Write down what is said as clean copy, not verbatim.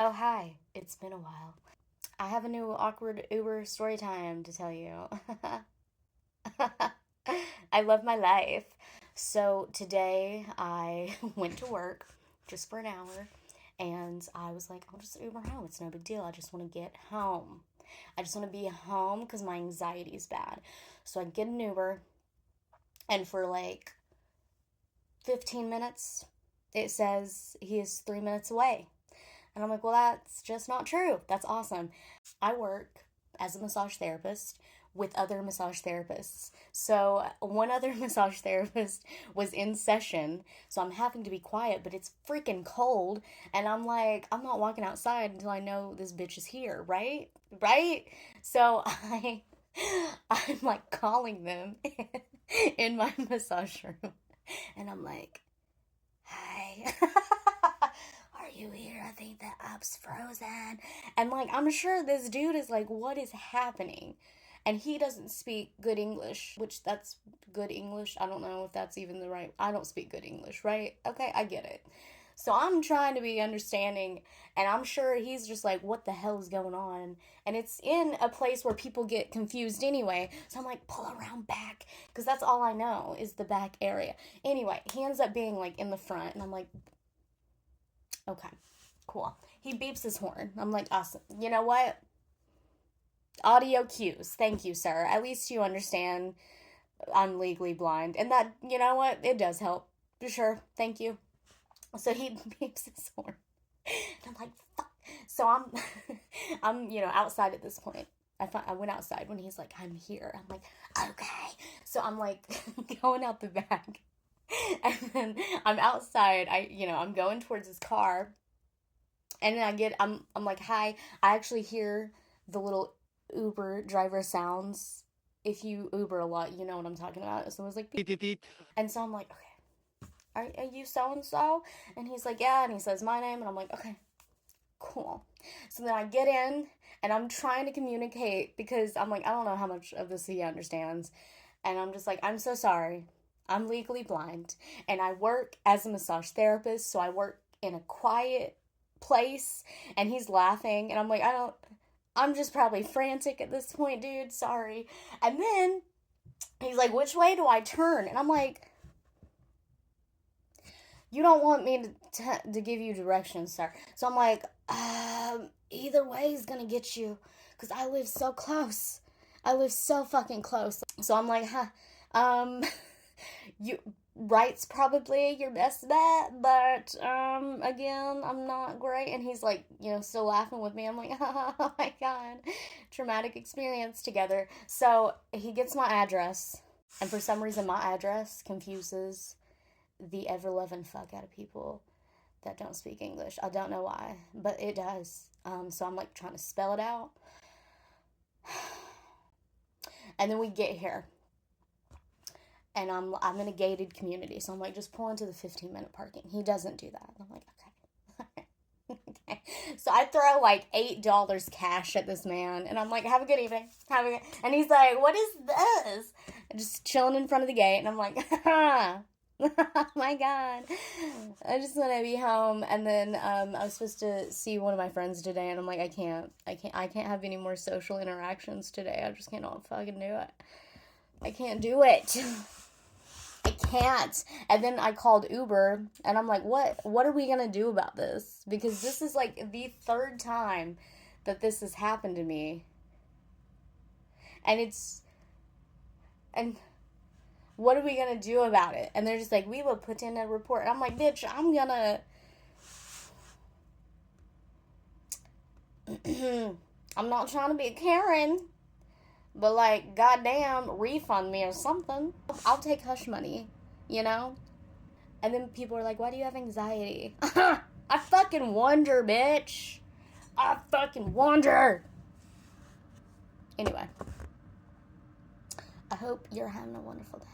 Oh, hi. It's been a while. I have a new awkward Uber story time to tell you. I love my life. So today I went to work just for an hour and I was like, I'll just Uber home. It's no big deal. I just want to get home. I just want to be home because my anxiety is bad. So I get an Uber and for like 15 minutes, it says he is 3 minutes away. And I'm like, well, that's just not true. That's awesome. I work as a massage therapist with other massage therapists. So, one other massage therapist was in session, so I'm having to be quiet, but it's freaking cold. And I'm like, I'm not walking outside until I know this bitch is here, right? Right? So, I'm like calling them in my massage room. And I'm like, hi. Are you here? I think the app's frozen. And like, I'm sure this dude is like, what is happening? And he doesn't speak good English, which that's good English. I don't know if that's even the right. I don't speak good English, right? Okay, I get it. So I'm trying to be understanding, and I'm sure he's just like, what the hell is going on? And it's in a place where people get confused anyway. So I'm like, pull around back, because that's all I know is the back area. Anyway, he ends up being like in the front, and I'm like, okay, cool. He beeps his horn. I'm like, awesome. You know what? Audio cues. Thank you, sir. At least you understand I'm legally blind. And that, you know what? It does help. For sure. Thank you. So he beeps his horn. And I'm like, fuck. So I'm, outside at this point. I went outside when he's like, I'm here. I'm like, okay. So I'm like going out the back. And then I'm outside. I'm going towards his car. And then I'm like, hi. I actually hear the little Uber driver sounds. If you Uber a lot, you know what I'm talking about. So I was like, beep. Beep, beep, beep. And so I'm like, okay, are you so and so? And he's like, yeah. And he says my name. And I'm like, okay, cool. So then I get in and I'm trying to communicate because I'm like, I don't know how much of this he understands. And I'm just like, I'm so sorry. I'm legally blind. And I work as a massage therapist. So I work in a quiet place. And he's laughing. And I'm like, I'm just probably frantic at this point, dude. Sorry. And then he's like, which way do I turn? And I'm like, you don't want me to give you directions, sir. So I'm like, either way is gonna get you, cause I live so close. I live so fucking close. So I'm like, huh, um, you right's probably your best bet, but again, I'm not great. And he's like, still laughing with me. I'm like, oh my god, traumatic experience together. So he gets my address, and for some reason, my address confuses the ever loving fuck out of people that don't speak English. I don't know why, but it does. So I'm like trying to spell it out. And then we get here. And I'm in a gated community. So I'm like, just pull into the 15-minute parking. He doesn't do that. I'm like, okay. Okay. So I throw like $8 cash at this man, and I'm like, "Have a good evening." And he's like, "What is this?" And just chilling in front of the gate, and I'm like, "Oh my god, I just want to be home." And then I was supposed to see one of my friends today, and I'm like, I can't have any more social interactions today. I just cannot fucking do it. I can't do it. I can't. And then I called Uber and I'm like, what are we gonna do about this? Because this is like the third time that this has happened to me. And and what are we gonna do about it? And they're just like, we will put in a report. And I'm like, bitch, I'm not trying to be a Karen. But like, goddamn, refund me or something. I'll take hush money, you know? And then people are like, why do you have anxiety? I fucking wonder, bitch. I fucking wonder. Anyway, I hope you're having a wonderful day.